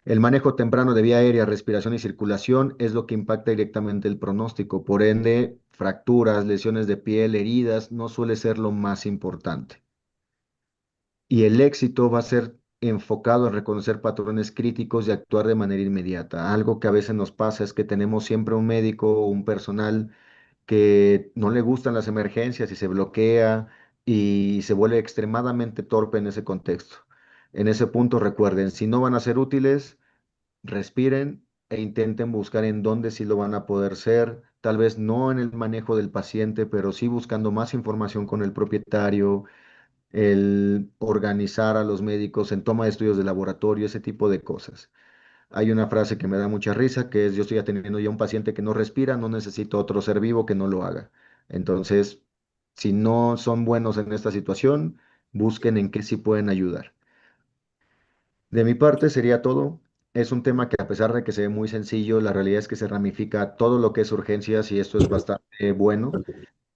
El manejo temprano de vía aérea, respiración y circulación es lo que impacta directamente el pronóstico. Por ende, fracturas, lesiones de piel, heridas, no suele ser lo más importante. Y el éxito va a ser enfocado en reconocer patrones críticos y actuar de manera inmediata. Algo que a veces nos pasa es que tenemos siempre un médico o un personal que no le gustan las emergencias y se bloquea y se vuelve extremadamente torpe en ese contexto. En ese punto, recuerden, si no van a ser útiles, respiren e intenten buscar en dónde sí lo van a poder ser, tal vez no en el manejo del paciente, pero sí buscando más información con el propietario, el organizar a los médicos en toma de estudios de laboratorio, ese tipo de cosas. Hay una frase que me da mucha risa, que es, yo estoy atendiendo ya a un paciente que no respira, no necesito otro ser vivo que no lo haga. Entonces, si no son buenos en esta situación, busquen en qué sí pueden ayudar. De mi parte sería todo. Es un tema que a pesar de que se ve muy sencillo, la realidad es que se ramifica a todo lo que es urgencias y esto es bastante bueno.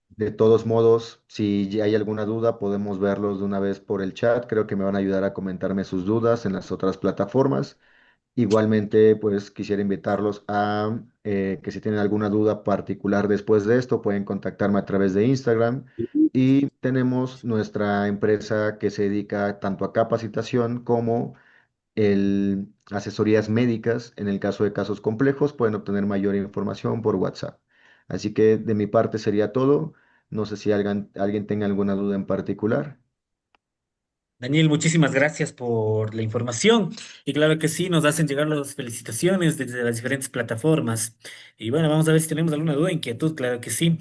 De todos modos, si ya hay alguna duda, podemos verlos de una vez por el chat. Creo que me van a ayudar a comentarme sus dudas en las otras plataformas. Igualmente, pues quisiera invitarlos a que si tienen alguna duda particular después de esto, pueden contactarme a través de Instagram. Y tenemos nuestra empresa que se dedica tanto a capacitación como asesorías médicas. En el caso de casos complejos, pueden obtener mayor información por WhatsApp. Así que de mi parte sería todo. No sé si alguien tenga alguna duda en particular. Daniel, muchísimas gracias por la información. Y claro que sí, nos hacen llegar las felicitaciones desde las diferentes plataformas. Y bueno, vamos a ver si tenemos alguna duda, inquietud, claro que sí.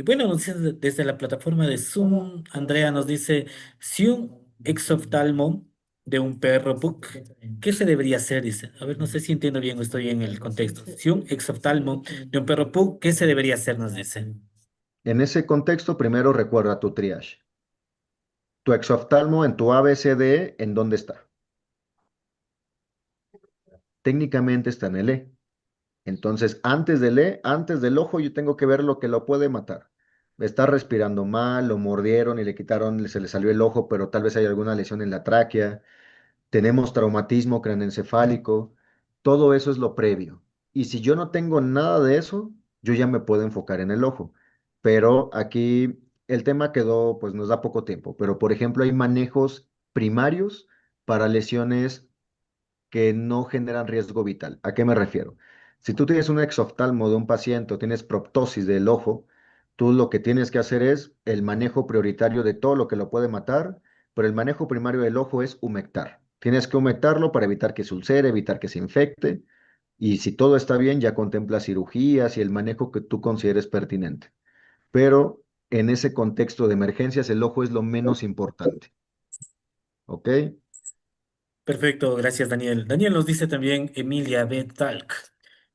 Bueno, nos dice desde la plataforma de Zoom, Andrea nos dice, si un exoftalmo de un perro pug, ¿qué se debería hacer? Dice, a ver, no sé si entiendo bien o estoy en el contexto. Si un exoftalmo de un perro pug, ¿qué se debería hacer? Nos dice. En ese contexto, primero recuerda tu triage. Tu exoftalmo en tu ABCD, ¿en dónde está? Técnicamente está en el E. Entonces, antes del ojo, yo tengo que ver lo que lo puede matar. Está respirando mal, lo mordieron y le quitaron, se le salió el ojo, pero tal vez hay alguna lesión en la tráquea. Tenemos traumatismo craneoencefálico. Todo eso es lo previo. Y si yo no tengo nada de eso, yo ya me puedo enfocar en el ojo. Pero aquí el tema quedó, pues nos da poco tiempo. Pero, por ejemplo, hay manejos primarios para lesiones que no generan riesgo vital. ¿A qué me refiero? Si tú tienes un exoftalmo de un paciente o tienes proptosis del ojo, tú lo que tienes que hacer es el manejo prioritario de todo lo que lo puede matar, pero el manejo primario del ojo es humectar. Tienes que humectarlo para evitar que se ulcere, evitar que se infecte, y si todo está bien, ya contempla cirugías y el manejo que tú consideres pertinente. Pero en ese contexto de emergencias, el ojo es lo menos importante. ¿Ok? Perfecto, gracias Daniel. Daniel nos dice también Emilia B. Talk.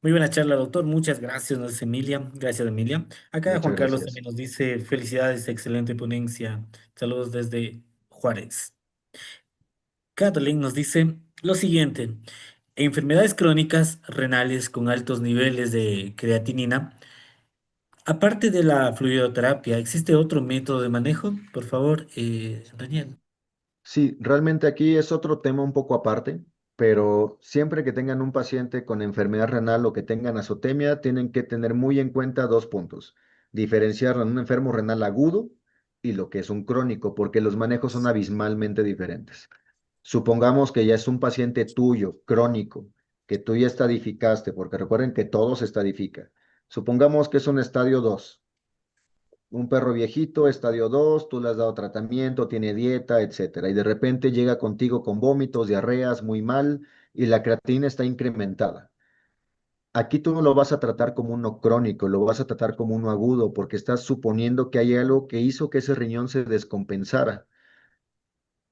Muy buena charla, doctor. Muchas gracias, nos dice Emilia. Gracias, Emilia. Acá Muchas Juan Carlos gracias. también nos dice felicidades, excelente ponencia. Saludos desde Juárez. Kathleen nos dice lo siguiente. Enfermedades crónicas renales con altos niveles de creatinina. Aparte de la fluidoterapia, ¿existe otro método de manejo? Por favor, Daniel. Sí, realmente aquí es otro tema un poco aparte, pero siempre que tengan un paciente con enfermedad renal o que tengan azotemia, tienen que tener muy en cuenta dos puntos. Diferenciar en un enfermo renal agudo y lo que es un crónico, porque los manejos son abismalmente diferentes. Supongamos que ya es un paciente tuyo, crónico, que tú ya estadificaste, porque recuerden que todo se estadifica. Supongamos que es un estadio 2, un perro viejito, estadio 2, tú le has dado tratamiento, tiene dieta, etcétera, y de repente llega contigo con vómitos, diarreas, muy mal, y la creatina está incrementada. Aquí tú no lo vas a tratar como uno crónico, lo vas a tratar como uno agudo, porque estás suponiendo que hay algo que hizo que ese riñón se descompensara.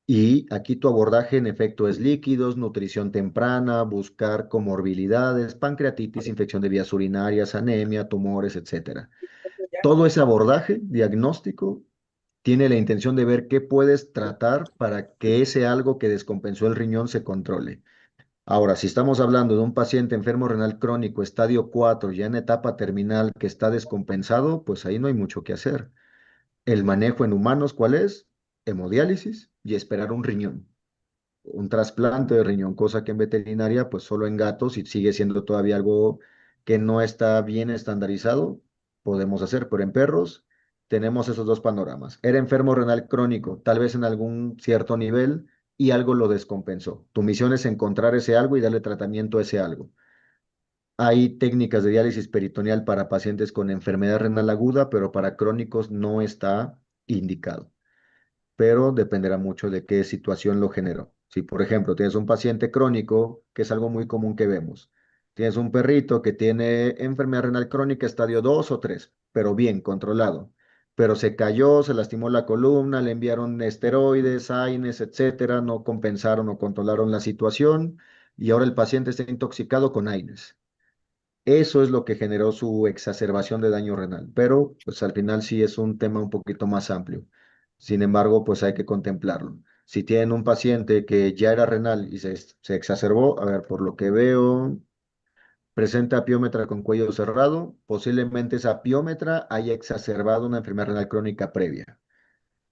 Y aquí tu abordaje en efecto es líquidos, nutrición temprana, buscar comorbilidades, pancreatitis, infección de vías urinarias, anemia, tumores, etcétera. Todo ese abordaje diagnóstico tiene la intención de ver qué puedes tratar para que ese algo que descompensó el riñón se controle. Ahora, si estamos hablando de un paciente enfermo renal crónico, estadio 4, ya en etapa terminal, que está descompensado, pues ahí no hay mucho que hacer. El manejo en humanos, ¿cuál es? Hemodiálisis y esperar un riñón. un trasplante de riñón, cosa que en veterinaria, pues solo en gatos, y sigue siendo todavía algo que no está bien estandarizado, podemos hacer, pero en perros tenemos esos dos panoramas. Era enfermo renal crónico, tal vez en algún cierto nivel, y algo lo descompensó. Tu misión es encontrar ese algo y darle tratamiento a ese algo. Hay técnicas de diálisis peritoneal para pacientes con enfermedad renal aguda, pero para crónicos no está indicado, pero dependerá mucho de qué situación lo generó. Si, por ejemplo, tienes un paciente crónico, que es algo muy común que vemos, tienes un perrito que tiene enfermedad renal crónica estadio 2 o 3, pero bien controlado, pero se cayó, se lastimó la columna, le enviaron esteroides, AINES, etcétera, no compensaron o controlaron la situación y ahora el paciente está intoxicado con AINES. Eso es lo que generó su exacerbación de daño renal, pero pues al final sí es un tema un poquito más amplio. Sin embargo, pues hay que contemplarlo. Si tienen un paciente que ya era renal y se exacerbó, a ver, por lo que veo, presenta apiómetra con cuello cerrado, posiblemente esa apiómetra haya exacerbado una enfermedad renal crónica previa.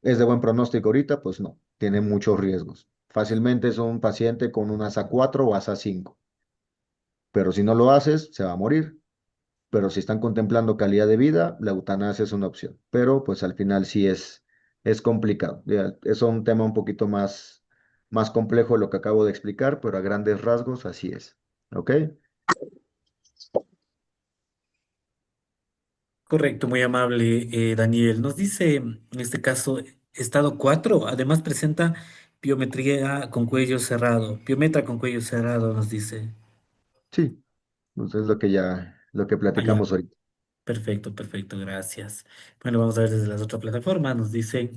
¿Es de buen pronóstico ahorita? Pues no, tiene muchos riesgos. Fácilmente es un paciente con un ASA 4 o ASA 5, pero si no lo haces, se va a morir, pero si están contemplando calidad de vida, la eutanasia es una opción. Pero pues al final sí es complicado. Ya, es un tema un poquito más complejo de lo que acabo de explicar, pero a grandes rasgos así es. ¿Ok? Correcto, muy amable, Daniel. Nos dice, en este caso, estado 4. Además presenta biometría con cuello cerrado. Biometra con cuello cerrado, nos dice. Sí, pues es lo que Ah, ya. platicamos ahorita. Perfecto, perfecto, gracias. Bueno, vamos a ver desde las otras plataformas. Nos dice.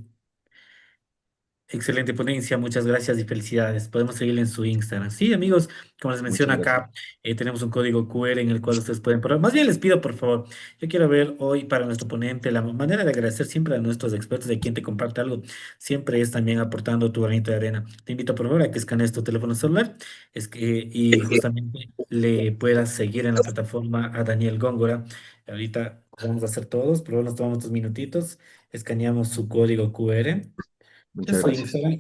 Excelente ponencia, muchas gracias y felicidades. Podemos seguirle en su Instagram. Sí, amigos, como les Muchas menciona gracias. acá, tenemos un código QR en el cual ustedes pueden probar. Más bien les pido, por favor, yo quiero ver hoy para nuestro ponente la manera de agradecer siempre a nuestros expertos de quien te comparte algo. Siempre es también aportando tu granito de arena. Te invito, por favor, a que escanees tu teléfono celular y justamente le puedas seguir en la plataforma a Daniel Góngora. Ahorita vamos a hacer todos, pero nos tomamos 2 minutitos, escaneamos su código QR. Es Muchas su gracias. Instagram